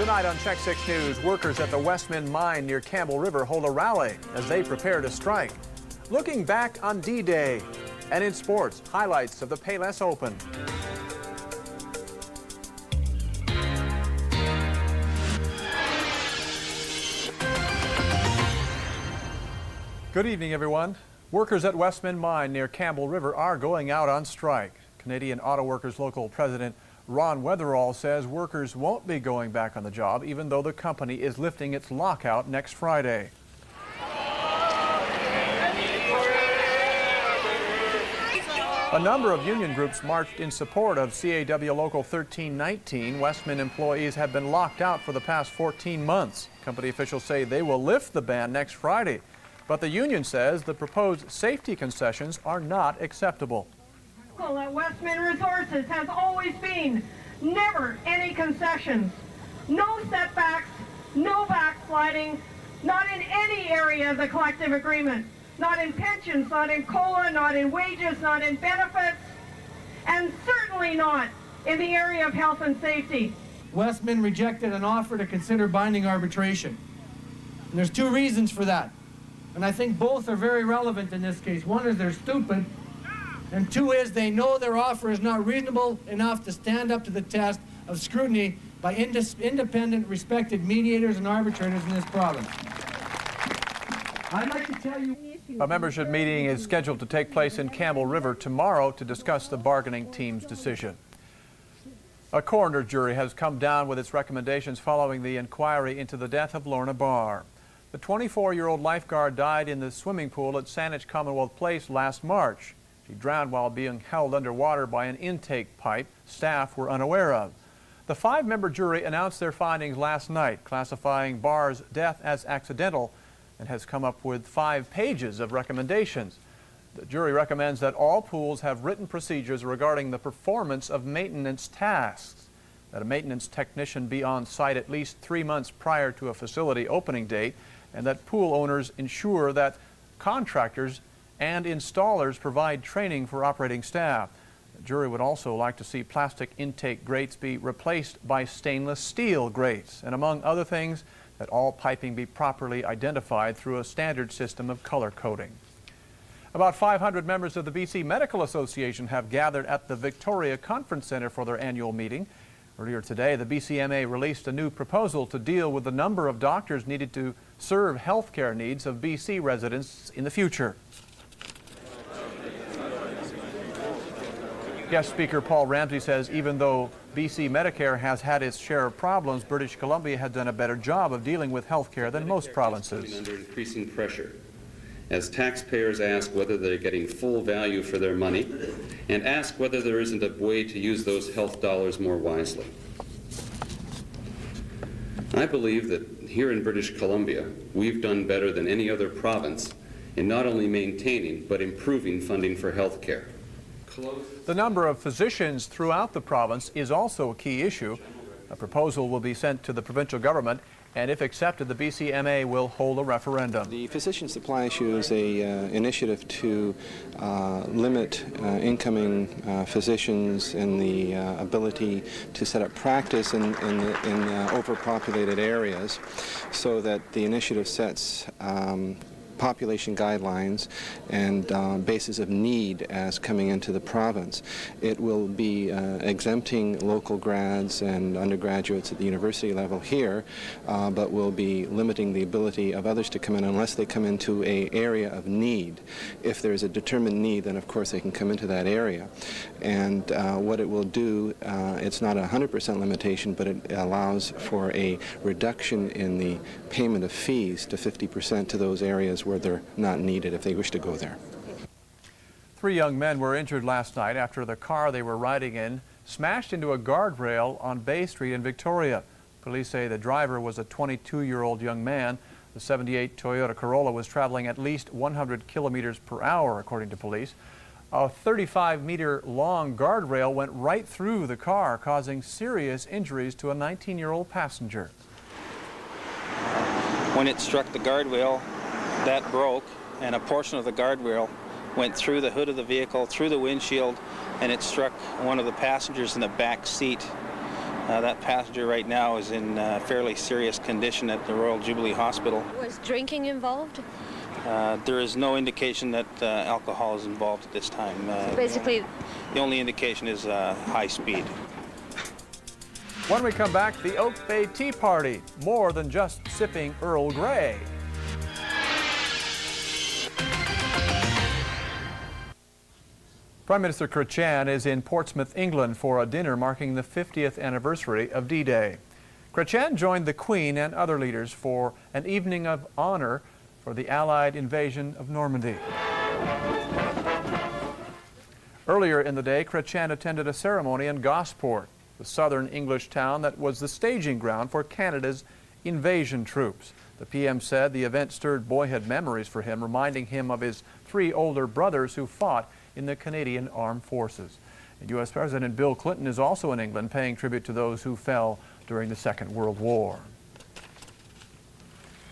Tonight on Check 6 News, workers at the Westman mine near Campbell River hold a rally as they prepare to strike. Looking back on D-Day. And in sports, highlights of the Payless Open. Good evening, everyone. Workers at Westman mine near Campbell River are going out on strike. Canadian Auto Workers Local President Ron Weatherall says workers won't be going back on the job even though the company is lifting its lockout next Friday. A number of union groups marched in support of CAW Local 1319. Westman employees have been locked out for the past 14 months. Company officials say they will lift the ban next Friday, but the union says the proposed safety concessions are not acceptable. At Westman Resources has always been never any concessions, no setbacks, no backsliding, not in any area of the collective agreement, not in pensions, not in COLA, not in wages, not in benefits, and certainly not in the area of health and safety. Westman rejected an offer to consider binding arbitration. And there's two reasons for that. And I think both are very relevant in this case. One is they're stupid, and two is they know their offer is not reasonable enough to stand up to the test of scrutiny by independent, respected mediators and arbitrators in this province. I'd like to tell you... A membership meeting is scheduled to take place in Campbell River tomorrow to discuss the bargaining team's decision. A coroner jury has come down with its recommendations following the inquiry into the death of Lorna Barr. The 24-year-old lifeguard died in the swimming pool at Saanich Commonwealth Place last March. She drowned while being held underwater by an intake pipe staff were unaware of. The 5-member jury announced their findings last night, classifying Barr's death as accidental, and has come up with 5 pages of recommendations. The jury recommends that all pools have written procedures regarding the performance of maintenance tasks, that a maintenance technician be on site at least 3 months prior to a facility opening date, and that pool owners ensure that contractors and installers provide training for operating staff. The jury would also like to see plastic intake grates be replaced by stainless steel grates, and among other things, that all piping be properly identified through a standard system of color coding. About 500 members of the BC Medical Association have gathered at the Victoria Conference Centre for their annual meeting. Earlier today, the BCMA released a new proposal to deal with the number of doctors needed to serve health care needs of BC residents in the future. Guest speaker Paul Ramsey says even though BC Medicare has had its share of problems, British Columbia has done a better job of dealing with health care than most provinces. Under increasing pressure as taxpayers ask whether they're getting full value for their money and ask whether there isn't a way to use those health dollars more wisely. I believe that here in British Columbia, we've done better than any other province in not only maintaining but improving funding for health care. The number of physicians throughout the province is also a key issue. A proposal will be sent to the provincial government, and if accepted, the BCMA will hold a referendum. The physician supply issue is an initiative to limit incoming physicians and the ability to set up practice in overpopulated areas, so that the initiative sets population guidelines and basis of need as coming into the province. It will be exempting local grads and undergraduates at the university level here, but will be limiting the ability of others to come in unless they come into an area of need. If there's a determined need, then of course they can come into that area. And what it will do, it's not a 100% limitation, but it allows for a reduction in the payment of fees to 50% to those areas where they're not needed if they wish to go there. 3 young men were injured last night after the car they were riding in smashed into a guardrail on Bay Street in Victoria. Police say the driver was a 22-year-old young man. The 78 Toyota Corolla was traveling at least 100 kilometers per hour, according to police. A 35-meter-long guardrail went right through the car, causing serious injuries to a 19-year-old passenger. When it struck the guardrail, that broke, and a portion of the guardrail went through the hood of the vehicle, through the windshield, and it struck one of the passengers in the back seat. That passenger right now is in fairly serious condition at the Royal Jubilee Hospital. Was drinking involved? There is no indication that alcohol is involved at this time. Basically, the only indication is high speed. When we come back, the Oak Bay Tea Party, more than just sipping Earl Grey. Prime Minister Chrétien is in Portsmouth, England for a dinner marking the 50th anniversary of D-Day. Chrétien joined the Queen and other leaders for an evening of honor for the Allied invasion of Normandy. Earlier in the day, Chrétien attended a ceremony in Gosport, the southern English town that was the staging ground for Canada's invasion troops. The PM said the event stirred boyhood memories for him, reminding him of his 3 older brothers who fought in the Canadian Armed Forces. And U.S. President Bill Clinton is also in England, paying tribute to those who fell during the Second World War.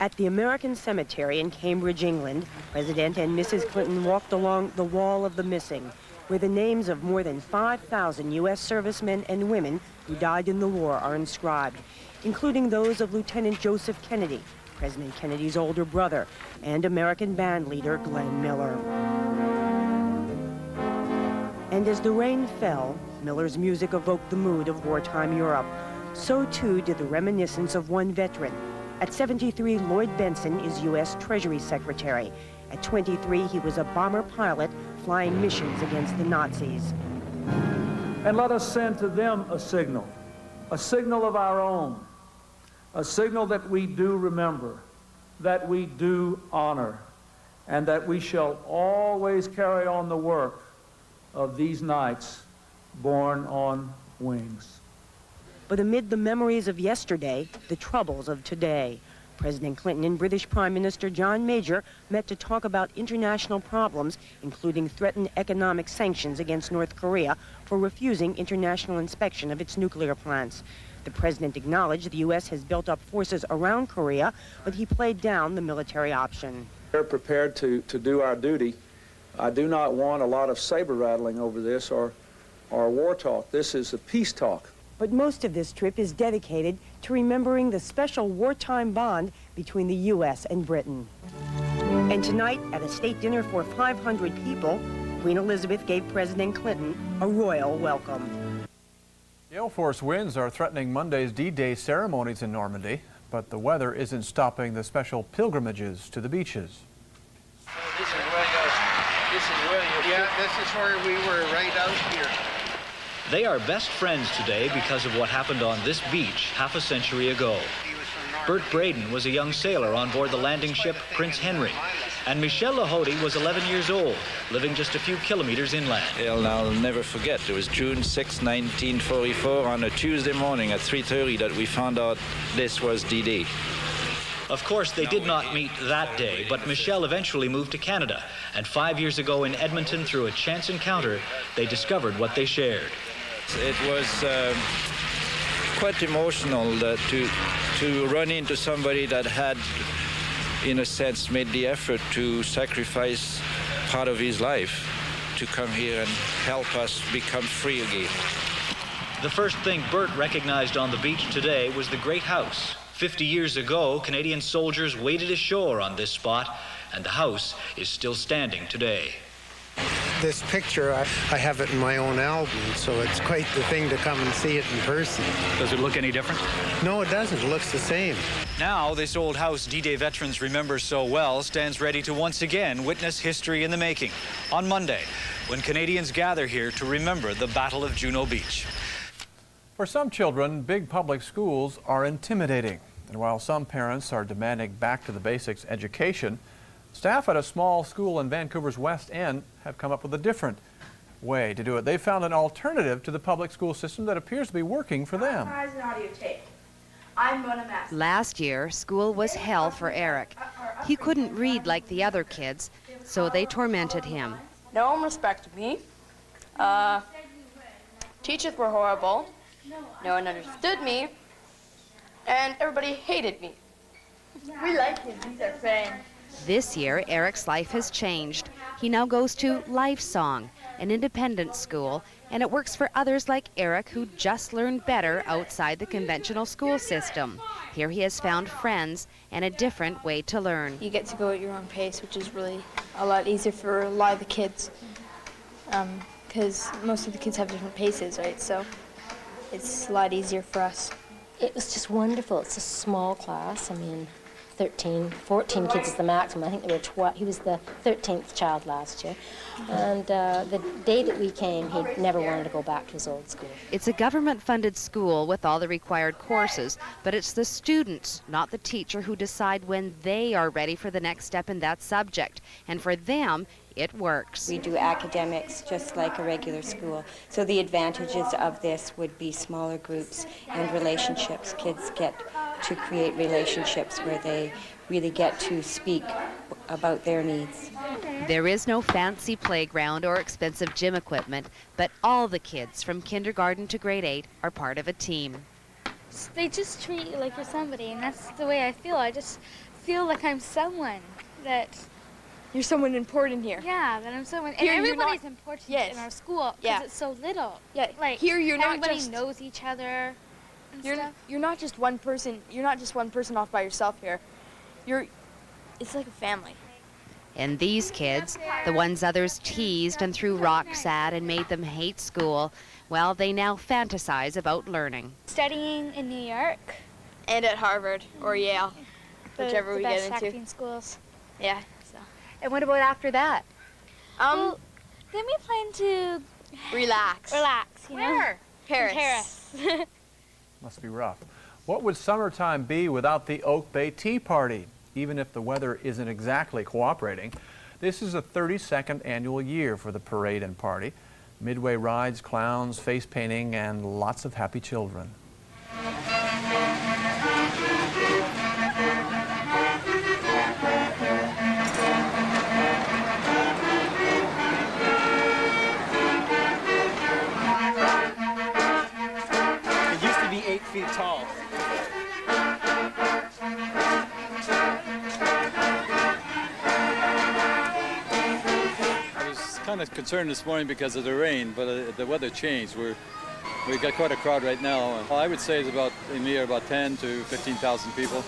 At the American Cemetery in Cambridge, England, President and Mrs. Clinton walked along the Wall of the Missing, where the names of more than 5,000 U.S. servicemen and women who died in the war are inscribed, including those of Lieutenant Joseph Kennedy, President Kennedy's older brother, and American band leader Glenn Miller. And as the rain fell, Miller's music evoked the mood of wartime Europe. So too did the reminiscence of one veteran. At 73, Lloyd Benson is U.S. Treasury Secretary. At 23, he was a bomber pilot flying missions against the Nazis. And let us send to them a signal of our own, a signal that we do remember, that we do honor, and that we shall always carry on the work of these knights born on wings. But amid the memories of yesterday, the troubles of today, President Clinton and British Prime Minister John Major met to talk about international problems, including threatened economic sanctions against North Korea for refusing international inspection of its nuclear plants. The president acknowledged the U.S. has built up forces around Korea, but he played down the military option. We're prepared to do our duty. I do not want a lot of saber rattling over this or war talk. This is a peace talk. But most of this trip is dedicated to remembering the special wartime bond between the U.S. and Britain. And tonight, at a state dinner for 500 people, Queen Elizabeth gave President Clinton a royal welcome. Gale force winds are threatening Monday's D-Day ceremonies in Normandy, but the weather isn't stopping the special pilgrimages to the beaches. So this is where we were, right out here. They are best friends today because of what happened on this beach half a century ago. Bert Braden was a young sailor on board the landing ship Prince Henry, and Michel Lahody was 11 years old, living just a few kilometers inland. I'll never forget, it was June 6, 1944, on a Tuesday morning at 3:30 that we found out this was D-Day. Of course, they did not meet that day, but Michel eventually moved to Canada, and 5 years ago in Edmonton, through a chance encounter, they discovered what they shared. It was quite emotional to run into somebody that had, in a sense, made the effort to sacrifice part of his life to come here and help us become free again. The first thing Bert recognized on the beach today was the Great House. 50 years ago, Canadian soldiers waded ashore on this spot, and the house is still standing today. This picture, I have it in my own album, so it's quite the thing to come and see it in person. Does it look any different? No, it doesn't. It looks the same. Now, this old house D-Day veterans remember so well stands ready to once again witness history in the making on Monday, when Canadians gather here to remember the Battle of Juno Beach. For some children, big public schools are intimidating. And while some parents are demanding back to the basics education, staff at a small school in Vancouver's West End have come up with a different way to do it. They found an alternative to the public school system that appears to be working for them. Last year, school was hell for Eric. He couldn't read like the other kids, so they tormented him. No one respected me. Teachers were horrible. No one understood me. And everybody hated me. We like him. He's our friend. This year, Eric's life has changed. He now goes to Life Song, an independent school, And it works for others like Eric, who just learned better outside the conventional school system. Here he has found friends and a different way to learn. You get to go at your own pace, which is really a lot easier for a lot of the kids, because most of the kids have different paces, right? So it's a lot easier for us. It was just wonderful. It's a small class. I mean, 13, 14 kids is the maximum. I think there were 12. He was the 13th child last year. And the day that we came, he never wanted to go back to his old school. It's a government-funded school with all the required courses, but it's the students, not the teacher, who decide when they are ready for the next step in that subject. And for them, it works. We do academics just like a regular school. So the advantages of this would be smaller groups and relationships. Kids get to create relationships where they really get to speak about their needs. There is no fancy playground or expensive gym equipment, but all the kids from kindergarten to grade 8 are part of a team. They just treat you like you're somebody, and that's the way I feel. I just feel like I'm someone, that you're someone important here. Yeah, that I'm someone. Here, and everybody's important in our school because it's so little. Yeah, like here you're not everybody just knows each other. You're not just one person. You're not just one person off by yourself here. It's like a family. And these kids, the ones others teased and threw rocks at and made them hate school, well, they now fantasize about learning. Studying in New York. And at Harvard or Yale, whichever we get into. The best acting schools. Yeah. So. And what about after that? Well, then we plan to relax. Relax, you know? Where? Paris. Paris. Must be rough. What would summertime be without the Oak Bay Tea Party? Even if the weather isn't exactly cooperating, this is the 32nd annual year for the parade and party. Midway rides, clowns, face painting, and lots of happy children. It used to be 8 feet tall. Kind of concerned this morning because of the rain, but the weather changed. We got quite a crowd right now. I would say it's about in the year about 10 to 15,000 people.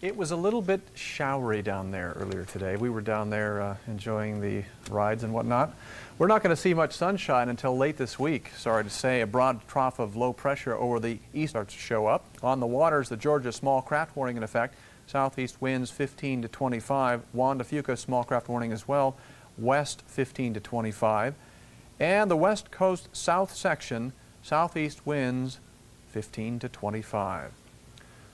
It was a little bit showery down there earlier today. We were down there enjoying the rides and whatnot. We're not going to see much sunshine until late this week. Sorry to say, a broad trough of low pressure over the east starts to show up. On the waters, the Georgia small craft warning in effect. Southeast winds 15 to 25. Juan de Fuca small craft warning as well. West 15 to 25. And the west coast south section, southeast winds 15 to 25.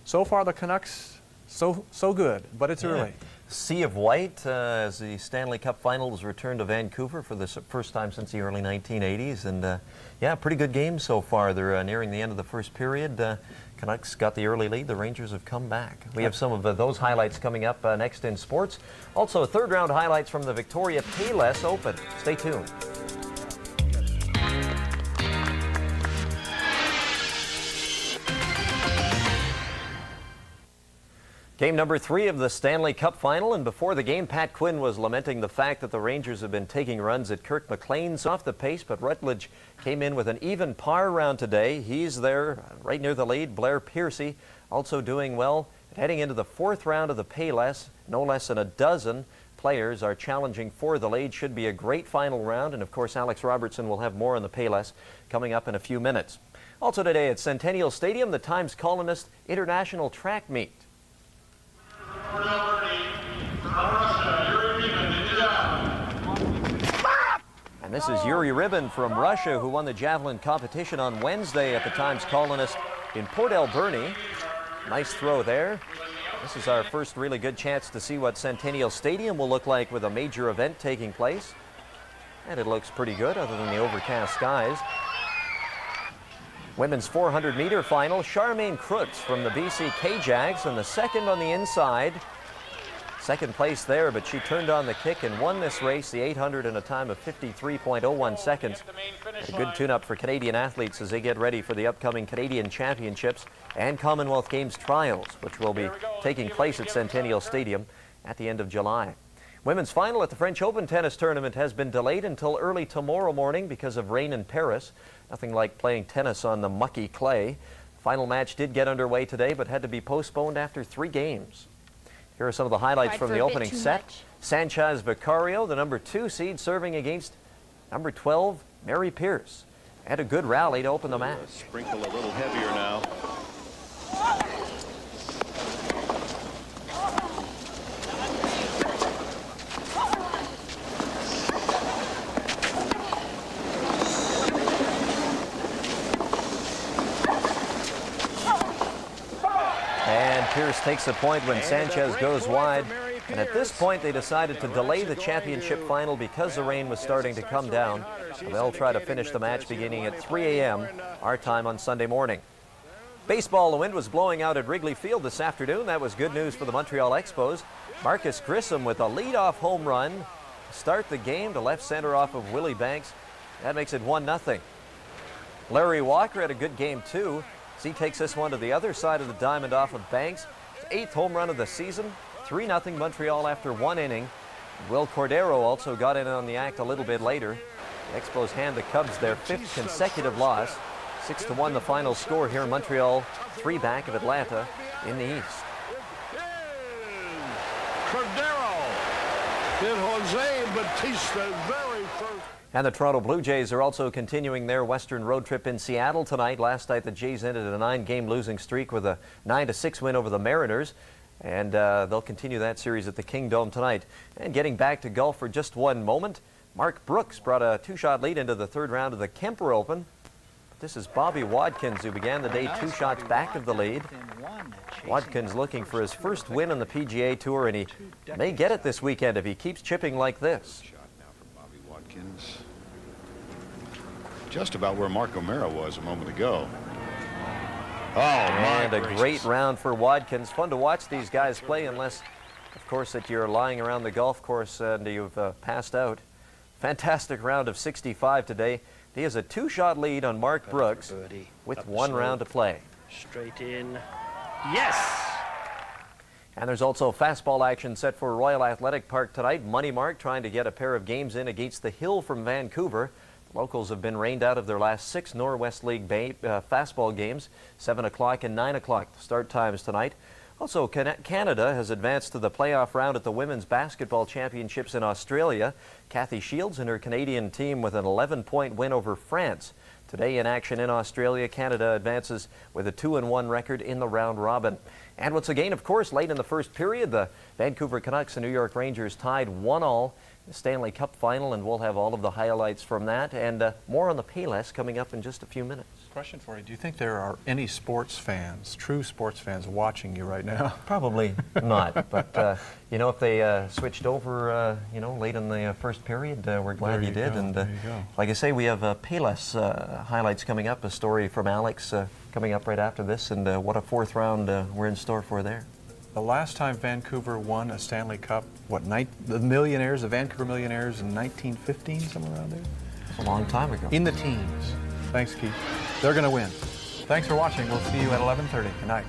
So far the Canucks so good, but it's early. Sea of white as the Stanley Cup Finals return to Vancouver for the first time since the early 1980s. And yeah, pretty good game so far. They're nearing the end of the first period. Canucks got the early lead. The Rangers have come back. We have some of those highlights coming up next in sports. Also, third round highlights from the Victoria Payless Open. Stay tuned. Game number 3 of the Stanley Cup Final, and before the game, Pat Quinn was lamenting the fact that the Rangers have been taking runs at Kirk McLean's off the pace, but Rutledge came in with an even par round today. He's there right near the lead. Blair Piercy also doing well. Heading into the 4th round of the Payless, no less than a dozen players are challenging for the lead. Should be a great final round, and of course Alex Robertson will have more on the Payless coming up in a few minutes. Also today at Centennial Stadium, the Times Colonist International Track Meet. And this is Yuri Ribin from Russia, who won the javelin competition on Wednesday at the Times Colonist in Port Alberni. Nice throw there. This is our first really good chance to see what Centennial Stadium will look like with a major event taking place. And it looks pretty good other than the overcast skies. Women's 400-meter final, Charmaine Crooks from the BC K-Jags, and the second on the inside second place there, but she turned on the kick and won this race, the 800, in a time of 53.01 seconds. A good tune-up for Canadian athletes as they get ready for the upcoming Canadian Championships and Commonwealth Games trials, which will be taking place at Centennial Stadium at the end of July. Women's final at the French Open tennis tournament has been delayed until early tomorrow morning because of rain in Paris. Nothing like playing tennis on the mucky clay. Final match did get underway today, but had to be postponed after 3 games. Here are some of the highlights from the opening set. Sanchez Vicario, the number 2 seed, serving against number 12, Mary Pierce. Had a good rally to open the match. Sprinkle a little heavier now. And Pierce takes a point when Sanchez goes wide. And at this point, they decided to delay the championship final because the rain was starting to come down. And they'll try to finish the match beginning at 3 a.m. our time on Sunday morning. Baseball, the wind was blowing out at Wrigley Field this afternoon. That was good news for the Montreal Expos. Marcus Grissom with a leadoff home run to start the game to left center off of Willie Banks. That makes it 1-0. Larry Walker had a good game too. He takes this one to the other side of the diamond off of Banks. His 8th home run of the season. 3-0 Montreal after 1 inning. Will Cordero also got in on the act a little bit later. The Expos hand the Cubs their 5th consecutive loss. 6-1 the final score here. Montreal 3 back of Atlanta in the East. Cordero did Jose Bautista's very first. And the Toronto Blue Jays are also continuing their Western road trip in Seattle tonight. Last night, the Jays ended a 9-game losing streak with a 9-6 win over the Mariners. And they'll continue that series at the Kingdome tonight. And getting back to golf for just one moment, Mark Brooks brought a 2-shot lead into the 3rd round of the Kemper Open. This is Bobby Watkins, who began the day 2 shots back of the lead. Watkins looking for his first win on the PGA Tour, and he may get it this weekend if he keeps chipping like this. Watkins. Just about where Mark O'Mara was a moment ago. Oh, and a great round for Watkins. Fun to watch these guys play, unless, of course, that you're lying around the golf course and you've passed out. Fantastic round of 65 today. He has a 2-shot lead on Mark Brooks with 1 round to play. Straight in. Yes! And there's also fastball action set for Royal Athletic Park tonight. Money Mark trying to get a pair of games in against the Hill from Vancouver. The locals have been rained out of their last 6 Norwest League fastball games. 7 o'clock and 9 o'clock the start times tonight. Also, Canada has advanced to the playoff round at the Women's Basketball Championships in Australia. Kathy Shields and her Canadian team with an 11-point win over France. Today in action in Australia, Canada advances with a 2-1 record in the round robin. And once again, of course, late in the first period, the Vancouver Canucks and New York Rangers tied 1-1 the Stanley Cup Final, and we'll have all of the highlights from that and more on the Payless coming up in just a few minutes. Question for you. Do you think there are any sports fans, true sports fans, watching you right now? Probably not, but you know, if they switched over, you know, late in the first period, we're glad you did. And like I say, we have Payless highlights coming up, a story from Alex coming up right after this, and what a 4th round we're in store for there. The last time Vancouver won a Stanley Cup, what, the Millionaires, the Vancouver Millionaires in 1915, somewhere around there? That's a long time ago. In the teens. Thanks, Keith. They're going to win. Thanks for watching. We'll see you at 11:30 tonight.